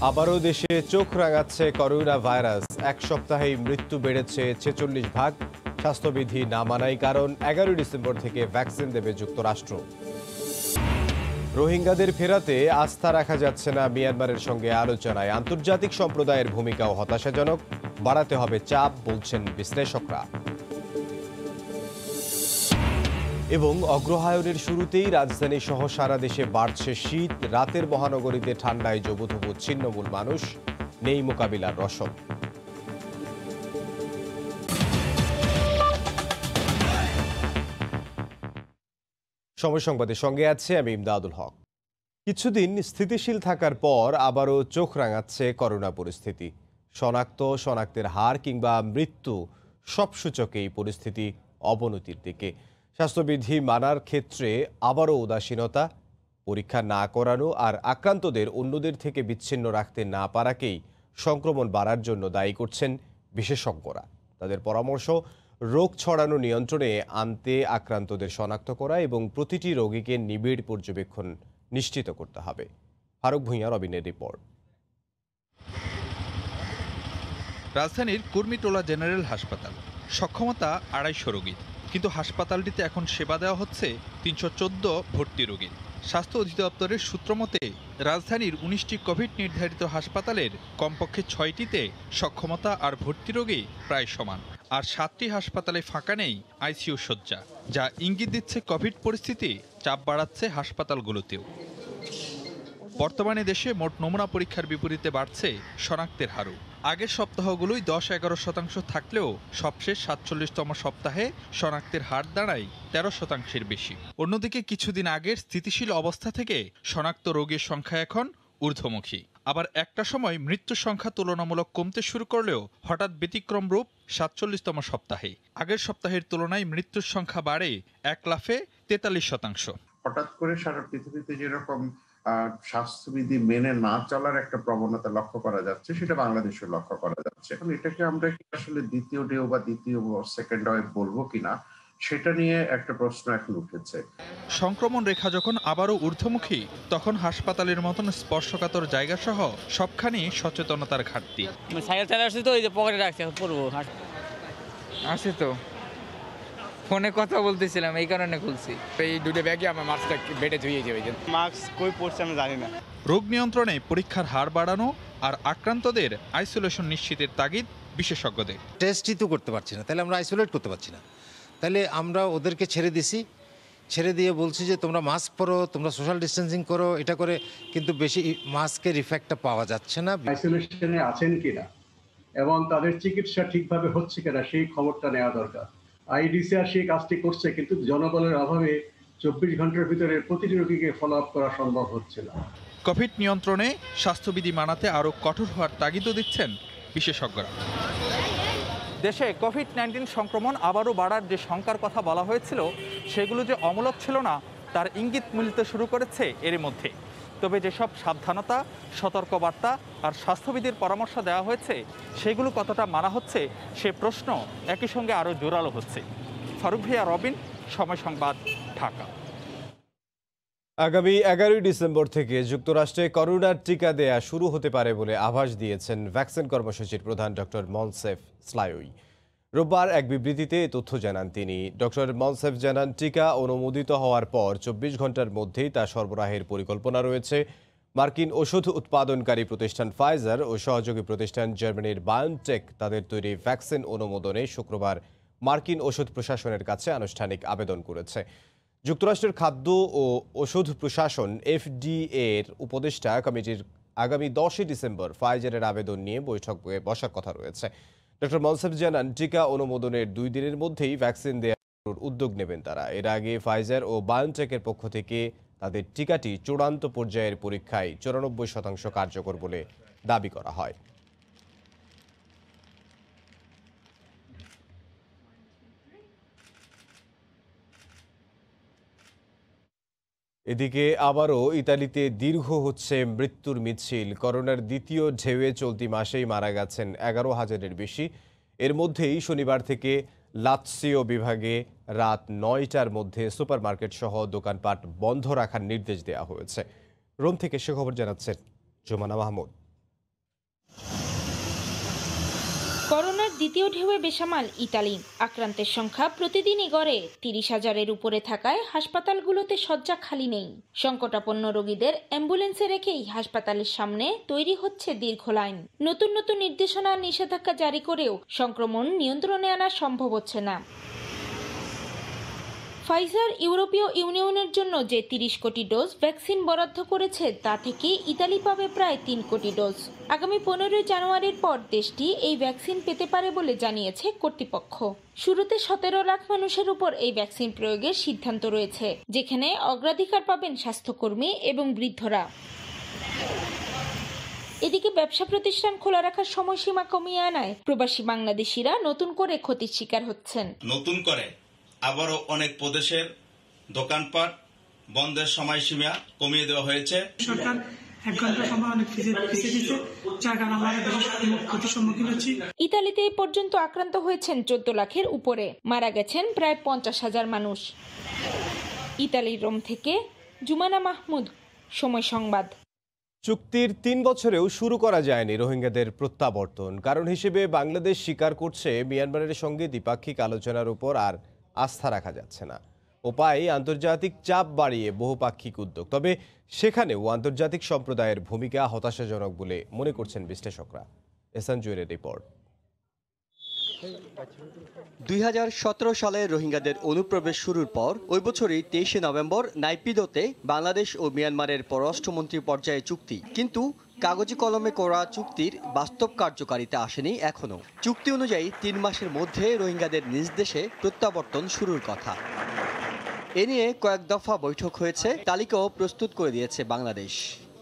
আবারও দেশে চোখ রাঙাচ্ছে করোনা ভাইরাস। এক সপ্তাহেই মৃত্যু বেড়েছে 46 ভাগ। স্বাস্থ্যবিধি না মানাই কারণ। 11 ডিসেম্বর থেকে ভ্যাকসিন দেবে যুক্তরাষ্ট্র। রোহিঙ্গাদের ফেরাতে আস্থা রাখা যাচ্ছে না মিয়ানমারের সঙ্গে আলোচনায়। আন্তর্জাতিক সম্প্রদায়ের ভূমিকাও হতাশাজনক। বাড়াতে হবে চাপ, বলছেন বিশ্লেষকরা। এবং অগ্রহায়ণের শুরুতেই রাজধানী সহ সারা দেশে বাড়ছে শীত। রাতের মহানগরীতে ঠান্ডায় জবুথবু ছিন্নমূল মানুষ। নেই মোকাবিলার রসদ। সময় সংবাদের সঙ্গে আছে আমি ইমদাদুল হক। কিছুদিন স্থিতিশীল থাকার পর আবারও চোখ রাঙাচ্ছে করোনা পরিস্থিতি। শনাক্তের হার কিংবা মৃত্যু সব সূচকেই পরিস্থিতি অবনতির দিকে। স্বাস্থ্যবিধি মানার ক্ষেত্রে আবারও উদাসীনতা, পরীক্ষা না করানো আর আক্রান্তদের অন্যদের থেকে বিচ্ছিন্ন রাখতে না পারাকেই সংক্রমণ বাড়ার জন্য দায়ী করছেন বিশেষজ্ঞরা। তাদের পরামর্শ, রোগ ছড়ানো নিয়ন্ত্রণে আনতে আক্রান্তদের শনাক্ত করা এবং প্রতিটি রোগীকে নিবিড় পর্যবেক্ষণ নিশ্চিত করতে হবে। ফারুক ভূঁইয়া, রবিনের রিপোর্ট। রাজধানীর কুর্মিটোলা জেনারেল হাসপাতাল, সক্ষমতা 250 রোগীর, কিন্তু হাসপাতালটিতে এখন সেবা দেওয়া হচ্ছে 314 ভর্তি রোগীর। স্বাস্থ্য অধিদপ্তরের সূত্র মতে রাজধানীর 19টি কোভিড নির্ধারিত হাসপাতালের কমপক্ষে 6টিতে সক্ষমতা আর ভর্তি রোগী প্রায় সমান, আর 7টি হাসপাতালে ফাঁকা নেই আইসিইউ শয্যা, যা ইঙ্গিত দিচ্ছে কোভিড পরিস্থিতি চাপ বাড়াচ্ছে হাসপাতালগুলোতেও। বর্তমানে দেশে মোট নমুনা পরীক্ষার বিপরীতে বাড়ছে শনাক্তের হারও। আগের সপ্তাহগুলোই 10-11% থাকলেও সবশেষ 47তম সপ্তাহে শনাক্তের হার দাঁড়ায় 13%-এর বেশি। অন্যদিকে কিছুদিন আগের স্থিতিশীল অবস্থা থেকে শনাক্ত রোগীর সংখ্যা এখন ঊর্ধ্বমুখী। আবার একটা সময় মৃত্যুর সংখ্যা তুলনামূলক কমতে শুরু করলেও হঠাৎ ব্যতিক্রম রূপ 47তম সপ্তাহে। আগের সপ্তাহের তুলনায় মৃত্যুর সংখ্যা বাড়ে 1 লাফে 43%। হঠাৎ করে সারা পৃথিবীতে যেরকম স্বাস্থ্যবিধি মেনে না চলার একটা প্রবণতা লক্ষ্য করা যাচ্ছে, সেটা বাংলাদেশে লক্ষ্য করা যাচ্ছে। এখন এটাকে আমরা কি আসলে দ্বিতীয় ঢেউ বা দ্বিতীয় সেকেন্ড ওয়েভ বলবো কিনা, সেটা নিয়ে একটা প্রশ্ন এখন উঠেছে। সংক্রমণ রেখা যখন আবারও ঊর্ধ্বমুখী, তখন হাসপাতালের মতন স্পর্শকাতর জায়গা সহ সবখানি সচেতনতার ঘাটতি। সাইকেল চালা আসছে তো, এই যে পকেটে রাখছে, পড়বো আসে তো ফোনে কথা বলতেছিলাম, এই কারণে খুলছি। এই দুটো ব্যাগে আমার মাস্কটা বেডে ধুয়ে যাবে। মাস্ক কই পড়ছে আমি জানি না। রোগ নিয়ন্ত্রণে পরীক্ষার হার বাড়ানো আর আক্রান্তদের আইসোলেশন নিশ্চিতের তাগিদ বিশেষজ্ঞদের। টেস্টই তো করতে পারছি না, তাহলে আমরা আইসোলেট করতে পারছি না। তাহলে আমরা ওদেরকে ছেড়ে দিয়ে বলছি যে তোমরা মাস্ক পরো, তোমরা সোশ্যাল ডিস্টেন্সিং করো, এটা করে কিন্তু বেশি মাস্কের ইফেক্টটা পাওয়া যাচ্ছে না। আইসোলেশনে আছেন কিনা এবং তাদের চিকিৎসা ঠিকভাবে হচ্ছে কিনা সেই খবরটা নেওয়া দরকার। আইডিসিআর সেই কাজটি করছে, কিন্তু জনবলের অভাবে 24 ঘন্টার ভিতরে প্রতিটি রোগীকে ফলো আপ করা সম্ভব হচ্ছে না। কোভিড নিয়ন্ত্রণে স্বাস্থ্যবিধি মানাতে আরও কঠোর হওয়ার তাগিদও দিচ্ছেন বিশেষজ্ঞরা। দেশে কোভিড-19 সংক্রমণ আবারও বাড়ার যে শঙ্কার কথা বলা হয়েছিল, সেগুলো যে অমূলক ছিল না তার ইঙ্গিত মিলতে শুরু করেছে এরই মধ্যে। তবে যেসব সাবধানতা, সতর্কবার্তা আর স্বাস্থ্যবিধির পরামর্শ দেওয়া হয়েছে, সেগুলো কতটা মানা হচ্ছে সে প্রশ্ন একই সঙ্গে আরও জোরালো হচ্ছে। ফারুক ভূঁইয়া, রবিন, সময় সংবাদ, ঢাকা। আগামী 11 ডিসেম্বর থেকে যুক্তরাষ্ট্রে করোনার টিকা দেয়া শুরু হতে পারে বলে আভাস দিয়েছেন ভ্যাকসিন কর্মসূচির প্রধান ডক্টর মনসেফ স্লাইওই। রোববার এক বিবৃতিতে এ তথ্য জানান তিনি। ডক্টর মনসেফ জানান, টিকা অনুমোদিত হওয়ার পর 24 ঘন্টার মধ্যেই তা সরবরাহের পরিকল্পনা রয়েছে। মার্কিন ওষুধ উৎপাদনকারী প্রতিষ্ঠান ফাইজার ও সহযোগী প্রতিষ্ঠান জার্মানির বায়োনটেক তাদের তৈরি ভ্যাকসিন অনুমোদনে শুক্রবার মার্কিন ওষুধ প্রশাসনের কাছে আনুষ্ঠানিক আবেদন করেছে। যুক্তরাষ্ট্রের খাদ্য ও ওষুধ প্রশাসন FDA এর উপদেষ্টা কমিটির আগামী 10 ডিসেম্বর ফাইজারের আবেদন নিয়ে বৈঠকে বসার কথা রয়েছে। ডক্টর মনসেফ জানান, টিকা অনুমোদনের 2 দিনের মধ্যেই ভ্যাকসিন দেওয়ার উদ্যোগ নেবেন তারা। এর আগে ফাইজার ও বায়োনটেকের পক্ষ থেকে তাদের টিকাটি চূড়ান্ত পর্যায়ের পরীক্ষায় 94% কার্যকর বলে দাবি করা হয়। এদিকে আবারও ইতালিতে দীর্ঘ হচ্ছে মৃত্যুর মিছিল। করোনার দ্বিতীয় ঢেউয়ে চলতি মাসেই মারা গেছেন 11,000-এর বেশি। এর মধ্যেই শনিবার থেকে লাৎসিও বিভাগে রাত 9টার মধ্যে সুপারমার্কেট সহ দোকানপাট বন্ধ রাখার নির্দেশ দেওয়া হয়েছে। রোম থেকে সে খবর জানাচ্ছেন জোমানা মাহমুদ। দ্বিতীয় ঢেউয়ে বেসামাল ইতালি। আক্রান্তের সংখ্যা প্রতিদিনই গড়ে 30,000-এর উপরে থাকায় হাসপাতালগুলোতে শয্যা খালি নেই। সংকটাপন্ন রোগীদের অ্যাম্বুলেন্সে রেখেই হাসপাতালের সামনে তৈরি হচ্ছে দীর্ঘ লাইন। নতুন নতুন নির্দেশনা আর নিষেধাজ্ঞা জারি করেও সংক্রমণ নিয়ন্ত্রণে আনা সম্ভব হচ্ছে না। ফাইজার ইউরোপীয় ইউনিয়নের জন্য যে 30 কোটি ডোজ ভ্যাকসিন বরাদ্দ করেছে তা থেকে ইতালি পাবে প্রায় 3 কোটি ডোজ। আগামী 15 জানুয়ারির পর দেশটি এই ভ্যাকসিন পেতে পারে বলে জানিয়েছে কর্তৃপক্ষ। শুরুতে 17 লাখ মানুষের উপর এই ভ্যাকসিন প্রয়োগের সিদ্ধান্ত রয়েছে, যেখানে অগ্রাধিকার পাবেন স্বাস্থ্যকর্মী এবং বৃদ্ধরা। এদিকে ব্যবসা প্রতিষ্ঠান খোলা রাখার সময়সীমা কমিয়ে আনায় প্রবাসী বাংলাদেশিরা নতুন করে ক্ষতির শিকার হচ্ছেন। নতুন করে আবারও অনেক প্রদেশের দোকানপাট বন্ধের সময়সীমা কমিয়ে দেওয়া হয়েছে। সরকার 1 ঘন্টা সময় অনেক পিছিয়ে দিয়েছে, যার কারণে আমরা ক্ষতির সম্মুখীন হচ্ছি। ইতালিতে এই পর্যন্ত আক্রান্ত হয়েছেন 14 লাখের উপরে, মারা গেছেন প্রায় 50,000 মানুষ। ইতালির রোম থেকে জুমানা মাহমুদ, সময় সংবাদ। চুক্তির 3 বছরেও শুরু করা যায়নি রোহিঙ্গাদের প্রত্যাবর্তন। কারণ হিসেবে বাংলাদেশ স্বীকার করছে মিয়ানমারের সঙ্গে দ্বিপাক্ষিক আলোচনার উপর আর আস্থা রাখা যাচ্ছে না। উপায় আন্তর্জাতিক চাপ বাড়িয়ে বহুপাক্ষিক উদ্যোগ। তবে সেখানেও আন্তর্জাতিক সম্প্রদায়ের ভূমিকা হতাশাজনক বলে মনে করছেন বিশ্লেষকরা। এহসান জুয়েলের রিপোর্ট। 2017 সালে রোহিঙ্গাদের অনুপ্রবেশ শুরুর পর ওই বছরই 23 নভেম্বর নাইপিদোতে বাংলাদেশ ও মিয়ানমারের পররাষ্ট্রমন্ত্রী পর্যায়ে চুক্তি, কিন্তু কাগজে কলমে করা চুক্তির বাস্তব কার্যকারিতা আসেনি এখনো। চুক্তি অনুযায়ী 3 মাসের মধ্যে রোহিঙ্গাদের নিজ দেশে প্রত্যাবর্তন শুরুর কথা। এ নিয়ে কয়েক দফা বৈঠক হয়েছে, তালিকাও প্রস্তুত করে দিয়েছে বাংলাদেশ,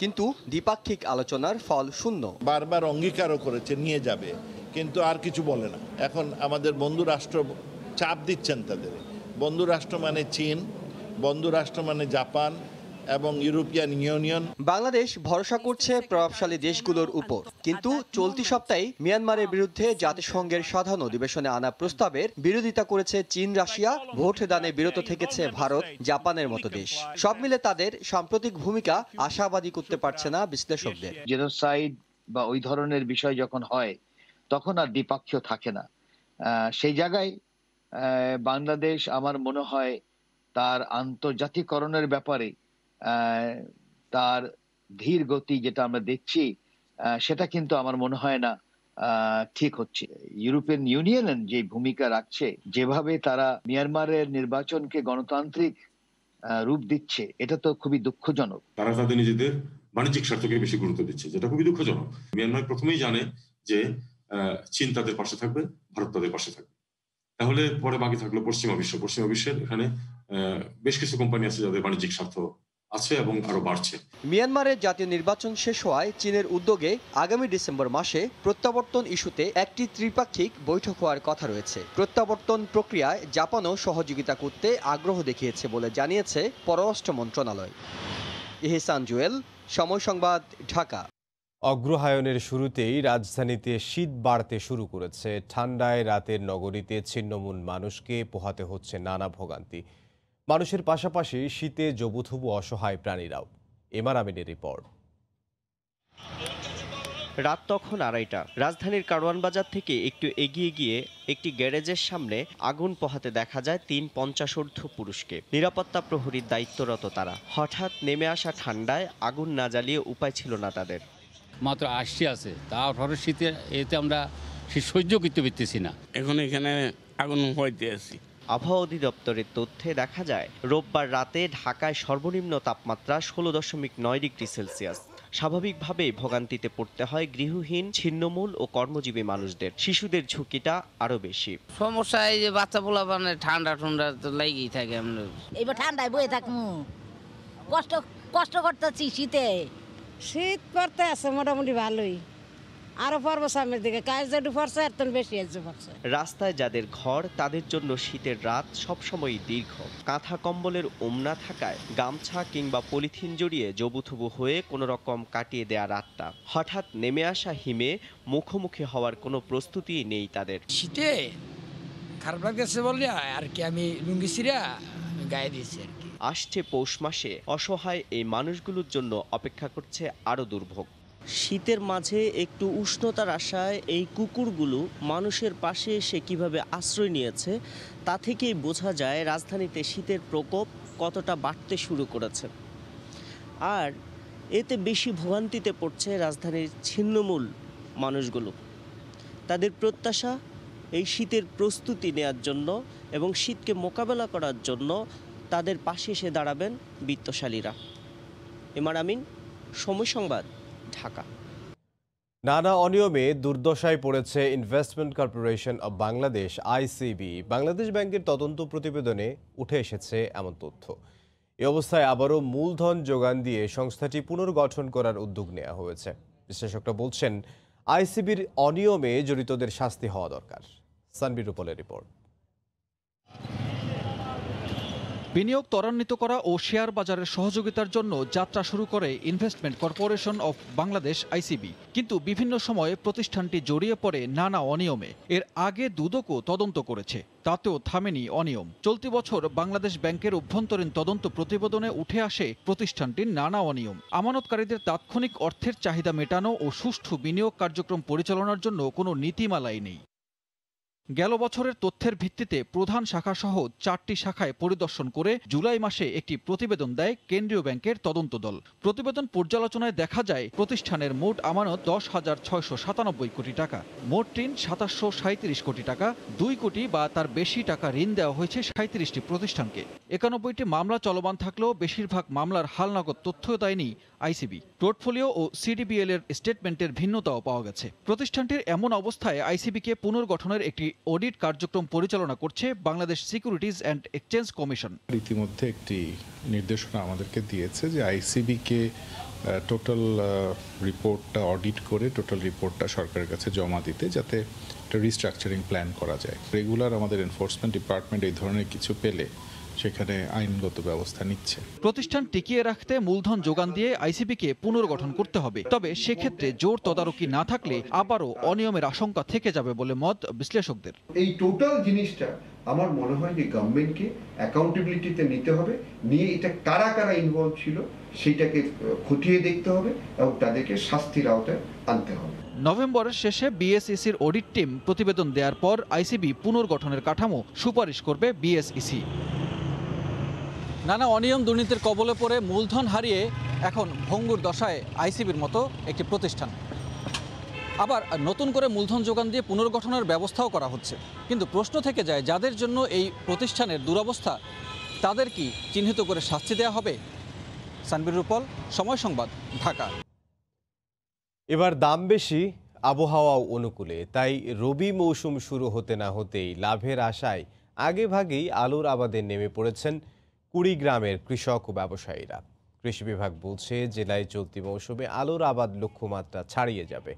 কিন্তু দ্বিপাক্ষিক আলোচনার ফল শূন্য। বারবার অঙ্গীকারও করেছে নিয়ে যাবে, কিন্তু আর কিছু বলে না। এখন আমাদের বন্ধু রাষ্ট্র চাপ দিচ্ছেন তাদের। বন্ধু রাষ্ট্র মানে চীন, বন্ধু রাষ্ট্র মানে জাপান এবং ইউরোপিয়ান ইউনিয়ন। বাংলাদেশ ভরসা করছে প্রভাবশালী দেশগুলোর উপর, কিন্তু চলতি সপ্তাহে মিয়ানমারের বিরুদ্ধে জাতিসংঘের সাধারণ অধিবেশনে আনা প্রস্তাবের বিরোধিতা করেছে চীন, রাশিয়া। ভোট দানে বিরত থেকেছে ভারত, জাপানের মতো দেশ। সব মিলে তাদের সাম্প্রতিক ভূমিকা আশাবাদী করতে পারছে না বিশ্লেষকদের। জেনোসাইড বা ওই ধরনের বিষয় যখন হয় তখন আর দ্বিপাক্ষীয় থাকে না। সেই জায়গায় বাংলাদেশ আমার মনে হয় তার আন্তর্জাতিকরণের ব্যাপারে তার ধীর গতি যেটা আমরা দেখছি সেটা কিন্তু আমার মনে হয় না ঠিক হচ্ছে। ইউরোপিয়ান ইউনিয়ন যে ভূমিকা রাখছে, যেভাবে তারা মিয়ানমারের নির্বাচনকে গণতান্ত্রিক রূপ দিচ্ছে, এটা তো খুবই দুঃখজনক। তারা তাদের নিজেদের বাণিজ্যিক স্বার্থকে বেশি গুরুত্ব দিচ্ছে, যেটা খুবই দুঃখজনক। মিয়ানমার প্রথমেই জানে যে চীন তাদের পাশে থাকবে, ভারত তাদের পাশে থাকবে। তাহলে পরে বাকি থাকলো পশ্চিমা বিশ্ব। পশ্চিমা বিশ্বের এখানে বেশ কিছু কোম্পানি আছে যাদের বাণিজ্যিক স্বার্থ আছে এবং আরো বাড়ছে। মিয়ানমারের জাতীয় নির্বাচন শেষ হওয়ায় চীনের উদ্যোগে আগামী ডিসেম্বর মাসে প্রত্যাবর্তন ইস্যুতে একটি ত্রিপাক্ষিক বৈঠক হওয়ার কথা রয়েছে। প্রত্যাবর্তন প্রক্রিয়ায় জাপানও সহযোগিতা করতে আগ্রহ দেখিয়েছে বলে জানিয়েছে পররাষ্ট্র মন্ত্রণালয়। এহসান জুয়েল, সময় সংবাদ, ঢাকা। অগ্রহায়ণের শুরুতেই রাজধানীতে শীত বাড়তে শুরু করেছে। ঠান্ডায় রাতের নগরীতে ছিন্নমূল মানুষকে পোহাতে হচ্ছে নানা ভোগান্তি। মানুষের পাশাপাশি শীতে জবুথবু অসহায় প্রাণীরাও। এমআর আমিনের রিপোর্ট। রাত তখন 2:30। রাজধানীর কারওয়ান বাজার থেকে একটু এগিয়ে গিয়ে একটি গ্যারেজের সামনে আগুন পোহাতে দেখা যায় 3 50ঊর্ধ্ব পুরুষকে। নিরাপত্তা প্রহরীর দায়িত্বরত তারা। হঠাৎ নেমে আসা ঠান্ডায় আগুন না জ্বালিয়ে উপায় ছিল না তাদের। মাত্র আসছি আছে, তারপরে শীতে এতে আমরা শীত সহ্য করতে পারতেছি না। এখন এখানে আগুন হইতে আছি। আবহাওয়া অধিদপ্তরের তথ্যে দেখা যায় রোববার রাতে ঢাকায় সর্বনিম্ন তাপমাত্রা 16.9 ডিগ্রি সেলসিয়াস। স্বাভাবিকভাবেই ভোগান্তিতে পড়তে হয় গৃহহীন, ছিন্নমূল ও কর্মজীবী মানুষদের। শিশুদের ঝুঁকিটা আরো বেশি। সমস্যা এই যে বাচ্চা পোলাপানের ঠান্ডা তো লেগেই থাকে। আমরা এবার ঠান্ডায় বয়ে থাকবো, কষ্ট করতেছি শীতে। শীত পড়তে আছে মোটামুটি ভালোই, আরো পর্ব সামনের দিকে কাজ যেটু পড়ছে এত বেশি পড়ছে। রাস্তায় যাদের ঘর তাদের জন্য শীতের রাত সবসময় দীর্ঘ। কাঁথা কম্বলের ওমনা থাকায় গামছা কিংবা পলিথিন জড়িয়ে জবুথবু হয়ে কোনো রকম কাটিয়ে দেয়া রাতটা। হঠাৎ নেমে আসা হিমে মুখোমুখি হওয়ার কোনো প্রস্তুতি নেই তাদের। শীতে খারাপ লাগতেছে বলে আর কি আমি লুঙ্গি ছিঁড়া গায়ে দিয়েছি আর কি। আসছে পৌষ মাসে অসহায় এই মানুষগুলোর জন্য অপেক্ষা করছে আরো দুর্ভোগ। শীতের মাঝে একটু উষ্ণতার আশায় এই কুকুরগুলো মানুষের পাশে এসে কিভাবে আশ্রয় নিয়েছে তা থেকেই বোঝা যায় রাজধানীতে শীতের প্রকোপ কতটা বাড়তে শুরু করেছে। আর এতে বেশি ভোগান্তিতে পড়ছে রাজধানীর ছিন্নমূল মানুষগুলো। তাদের প্রত্যাশা এই শীতের প্রস্তুতি নেওয়ার জন্য এবং শীতকে মোকাবেলা করার জন্য তাদের পাশে এসে দাঁড়াবেন বিত্তশালীরা। এমআর আমিন, সময় সংবাদ, ঢাকা। নানা অনিয়মে দুর্দশায় পড়েছে investment corporation of Bangladesh ICB. Bangladesh ব্যাংকের তদন্ত প্রতিবেদনে উঠে এসেছে এমন তথ্য। এ অবস্থায় আবারও মূলধন যোগান দিয়ে সংস্থাটি পুনর্গঠন করার উদ্যোগ নেওয়া হয়েছে। বিশ্লেষকরা বলছেন আইসিবির অনিয়মে জড়িতদের শাস্তি হওয়া দরকার। সানবীর রূপলের রিপোর্ট। বিনিয়োগ ত্বরান্বিত করা ও শেয়ার বাজারের সহযোগিতার জন্য যাত্রা শুরু করে investment corporation of Bangladesh ICB. কিন্তু বিভিন্ন সময়ে প্রতিষ্ঠানটি জড়িয়ে পড়ে নানা অনিয়মে। এর আগে দুদকও তদন্ত করেছে, তাতেও থামেনি অনিয়ম। চলতি বছর বাংলাদেশ ব্যাংকের অভ্যন্তরীণ তদন্ত প্রতিবেদনে উঠে আসে প্রতিষ্ঠানটির নানা অনিয়ম। আমানতকারীদের তাৎক্ষণিক অর্থের চাহিদা মেটানো ও সুষ্ঠু বিনিয়োগ কার্যক্রম পরিচালনার জন্য কোনো নীতিমালাই নেই। গেল বছরের তথ্যের ভিত্তিতে প্রধান শাখাসহ 4টি শাখায় পরিদর্শন করে জুলাই মাসে একটি প্রতিবেদন দেয় কেন্দ্রীয় ব্যাংকের তদন্ত দল। প্রতিবেদন পর্যালোচনায় দেখা যায় প্রতিষ্ঠানের মোট আমানত 10,697 কোটি টাকা, মোট ঋণ 2737 কোটি টাকা, 2 কোটি বা তার বেশি টাকা ঋণ দেওয়া হয়েছে 37টি প্রতিষ্ঠানকে। 91টি মামলা চলমান থাকলেও বেশিরভাগ মামলার হালনাগদ তথ্য দেয়নি আইসিবি। পোর্টফোলিও ও সিডিবিএল এর স্টেটমেন্টের ভিন্নতাও পাওয়া গেছে। প্রতিষ্ঠানটির এমন অবস্থায় আইসিবিকে পুনর্গঠনের একটি অডিট কার্যক্রম পরিচালনা করছে Bangladesh securities and exchange commission. ইতিমধ্যে একটি নির্দেশনা আমাদেরকে দিয়েছে যে আইসিবিকে টোটাল রিপোর্টটা অডিট করে টোটাল রিপোর্টটা সরকারের কাছে জমা দিতে, যাতে একটা রিস্ট্রাকচারিং প্ল্যান করা যায়। রেগুলার আমাদের এনফোর্সমেন্ট ডিপার্টমেন্ট এই ধরনের কিছু পেলে সেখানে আইনগত ব্যবস্থা নিচ্ছে। প্রতিষ্ঠান টিকিয়ে রাখতে মূলধন যোগান দিয়ে আইসিবিকে পুনর্গঠন করতে হবে, তবে সেক্ষেত্রে জোর তদারকি না থাকলে আবারও অনিয়মের আশঙ্কা থেকে যাবে বলে মত বিশ্লেষকদের। এই টোটাল জিনিসটা আমার মনে হয় যে গভর্নমেন্টকে অ্যাকাউন্টেবিলিটিতে নিতে হবে, নিয়ে এটা কারা কারা ইনভলভ ছিল সেটাকে খতিয়ে দেখতে হবে এবং তাদেরকে শাস্তির আওতায় আনতে হবে। নভেম্বরের শেষে বিএসইসির অডিট টিম প্রতিবেদন দেওয়ার পর আইসিবি পুনর্গঠনের কাঠামো সুপারিশ করবে বিএসইসি। নানা অনিয়ম দুর্নীতির কবলে পড়ে মূলধন হারিয়ে এখন ভঙ্গুর দশায় আইসিবির মতো একটি প্রতিষ্ঠান। আবার নতুন করে মূলধন যোগান দিয়ে পুনর্গঠনের ব্যবস্থাও করা হচ্ছে। কিন্তু প্রশ্ন থেকে যায়, যাদের জন্য এই প্রতিষ্ঠানের দুরবস্থা তাদের কি চিহ্নিত করে শাস্তি দেওয়া হবে? সানবীর রূপল, সময় সংবাদ, ঢাকা। এবার দাম বেশি, আবহাওয়াও অনুকূলে, তাই রবি মৌসুম শুরু হতে না হতেই লাভের আশায় আগেভাগেই আলুর আবাদে নেমে পড়েছেন কুড়িগ্রামের কৃষক ও ব্যবসায়ীরা। কৃষি বিভাগ বলছে জেলায় চলতি মৌসুমে আলুর আবাদ লক্ষ্যমাত্রা ছাড়িয়ে যাবে।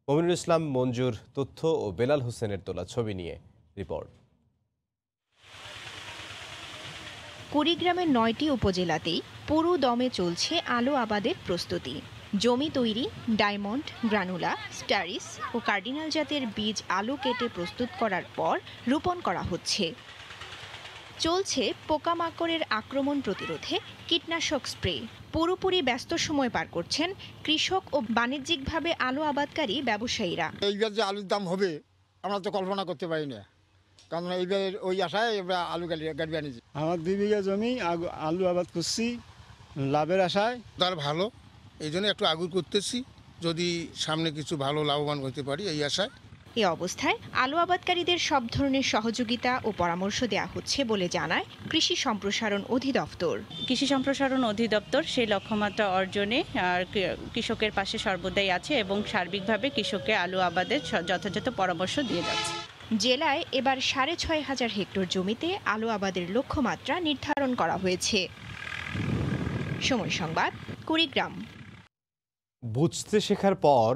মমিনুল ইসলাম মঞ্জুর তথ্য ও বেলাল হোসেনের তোলা ছবি নিয়ে রিপোর্ট। কুড়িগ্রামের 9টি উপজেলাতেই পুরো দমে চলছে আলু আবাদের প্রস্তুতি। জমি তৈরি, ডায়মন্ড, গ্রানুলা, স্টারিস ও কার্ডিনাল জাতের বীজ আলু কেটে প্রস্তুত করার পর রোপণ করা হচ্ছে। চলছে পোকামাকড়ের আক্রমণ প্রতিরোধে কীটনাশক স্প্রে। পুরোপুরি ব্যস্ত সময় পার করছেন কৃষক ও বাণিজ্যিকভাবে আলু আবাদকারী ব্যবসায়ীরা। এইবার যে আলুর দাম হবে আমরা তো কল্পনা করতে পারি না, কারণ এইবার ওই আশায় আমরা আলু গাড়ি আনিয়েছি। আমার 2 বিঘা জমি আলু আবাদ করছি লাভের আশায়। তার ভালো, এই জন্য একটু আগুন করতেছি, যদি সামনে কিছু ভালো লাভবান হতে পারি এই আশায়। এ অবস্থায় আলু আবাদকারীদের সব ধরনের সহযোগিতা ও পরামর্শ দেওয়া হচ্ছে বলে জানায় কৃষি সম্প্রসারণ অধিদপ্তর। কৃষি সম্প্রসারণ অধিদপ্তর সেই লক্ষ্যমাত্রা অর্জনে কৃষকের পাশে সর্বদাই আছে এবং সার্বিকভাবে কৃষককে আলু আবাদের যথাযথ পরামর্শ দিয়ে যাচ্ছে। জেলায় এবার 6,500 হেক্টর জমিতে আলু আবাদের লক্ষ্যমাত্রা নির্ধারণ করা হয়েছে। সময় সংবাদ, কুড়িগ্রাম। বুঝতে শেখার পর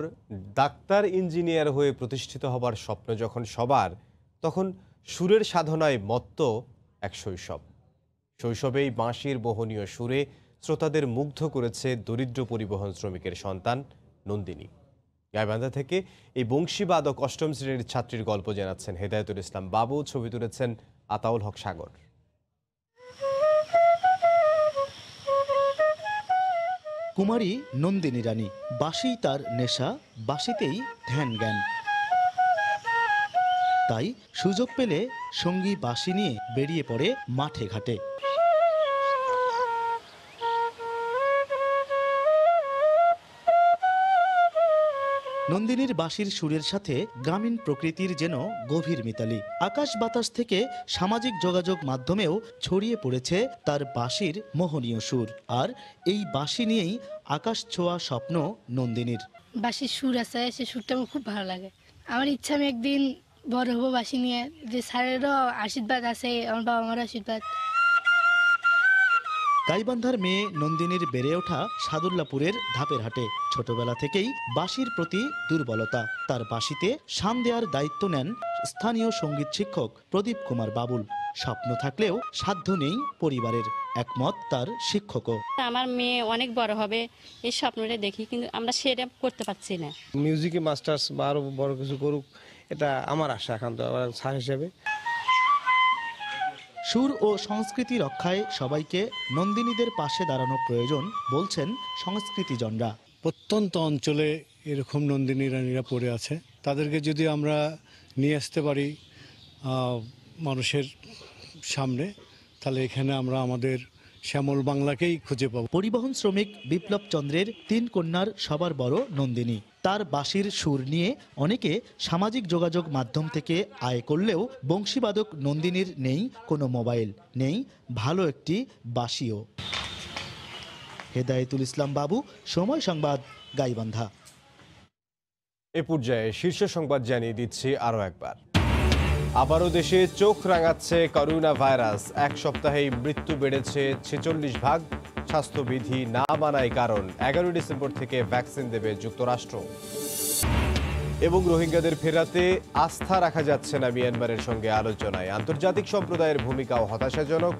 ডাক্তার ইঞ্জিনিয়ার হয়ে প্রতিষ্ঠিত হবার স্বপ্ন যখন সবার, তখন সুরের সাধনায় মত্ত এক শৈশব। শৈশবেই বাঁশির মোহনীয় সুরে শ্রোতাদের মুগ্ধ করেছে দরিদ্র পরিবহন শ্রমিকের সন্তান নন্দিনী। গাইবান্ধা থেকে এই বংশীবাদক 8ম শ্রেণীর ছাত্রীর গল্প জানাচ্ছেন হেদায়েতুল ইসলাম বাবু, ছবি তুলেছেন আতাউল হক সাগর। কুমারী নন্দিনী রানী। বাঁশিই তার নেশা, বাঁশিতেই ধ্যান জ্ঞান। তাই সুযোগ পেলে সঙ্গী বাঁশি নিয়ে বেরিয়ে পড়ে মাঠে ঘাটে। নন্দিনীর বাঁশির সুরের সাথে গ্রামীণ প্রকৃতির যেন গভীর মিতালি। আকাশ বাতাস থেকে সামাজিক যোগাযোগ মাধ্যমেও ছড়িয়ে পড়েছে তার বাঁশির মোহনীয় সুর। আর এই বাঁশি নিয়েই আকাশ ছোঁয়া স্বপ্ন নন্দিনীর। বাঁশির সুর আছে, সে সুরটা আমার খুব ভালো লাগে। আমার ইচ্ছা আমি একদিন বড় হবো বাঁশি নিয়ে, যে স্যারেরও আশীর্বাদ আছে, আমার বাবা মার আশীর্বাদ। গাইবান্ধার মেয়ে নন্দিনীর বেড়ে ওঠা সাদুল্লাপুরের ধাপের হাটে। ছোটবেলা থেকেই বাঁশির প্রতি দুর্বলতা। তার বাঁশিতে শান দেওয়ার দায়িত্ব নেন স্থানীয় সঙ্গীত শিক্ষক প্রদীপ কুমার বাবুল। স্বপ্ন থাকলেও সাধ্য নেই পরিবারের, একমত তার শিক্ষকও। আমার মেয়ে অনেক বড় হবে এই স্বপ্নটা দেখি, কিন্তু আমরা সেটা করতে পারছি না। মিউজিকে মাস্টার্স বা আরো বড় কিছু করুক, এটা আমার আশা একান্ত স্যার হিসেবে। সুর ও সংস্কৃতি রক্ষায় সবাইকে নন্দিনীদের পাশে দাঁড়ানো প্রয়োজন বলছেন সংস্কৃতিজনরা। প্রত্যন্ত অঞ্চলে এরকম নন্দিনী রানীরা পড়ে আছে, তাদেরকে যদি আমরা নিয়ে আসতে পারি মানুষের সামনে, তাহলে এখানে আমরা আমাদের শ্যামল বাংলাকেই খুঁজে পাবো। পরিবহন শ্রমিক বিপ্লব চন্দ্রের 3 কন্যার সবার বড় নন্দিনী। তার বাঁশির সুর নিয়ে অনেকে সামাজিক যোগাযোগ মাধ্যম থেকে আয় করলেও বংশীবাদক নন্দিনীর নেই কোনো মোবাইল, নেই ভালো একটি বাঁশিও। হেদায়েতুল ইসলাম বাবু, সময় সংবাদ, গাইবান্ধা। এ পর্যায়ে শীর্ষ সংবাদ জানিয়ে দিচ্ছি আরও একবার। আবারও দেশে চোখ রাঙাচ্ছে করোনা ভাইরাস। এক সপ্তাহেই মৃত্যু বেড়েছে 46 ভাগ। স্বাস্থ্যবিধি না মানায় কারণ। 11 ডিসেম্বর থেকে ভ্যাকসিন দেবে যুক্তরাষ্ট্র। এবং রোহিঙ্গাদের ফেরাতে আস্থা রাখা যাচ্ছে না মিয়ানমারের সঙ্গে আলোচনায়। আন্তর্জাতিক সম্প্রদায়ের ভূমিকাও হতাশাজনক,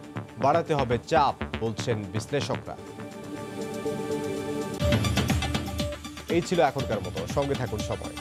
বাড়াতে হবে চাপ বলছেন বিশ্লেষকরা। এই ছিল এখনকার মতো, সঙ্গে থাকুন সময়।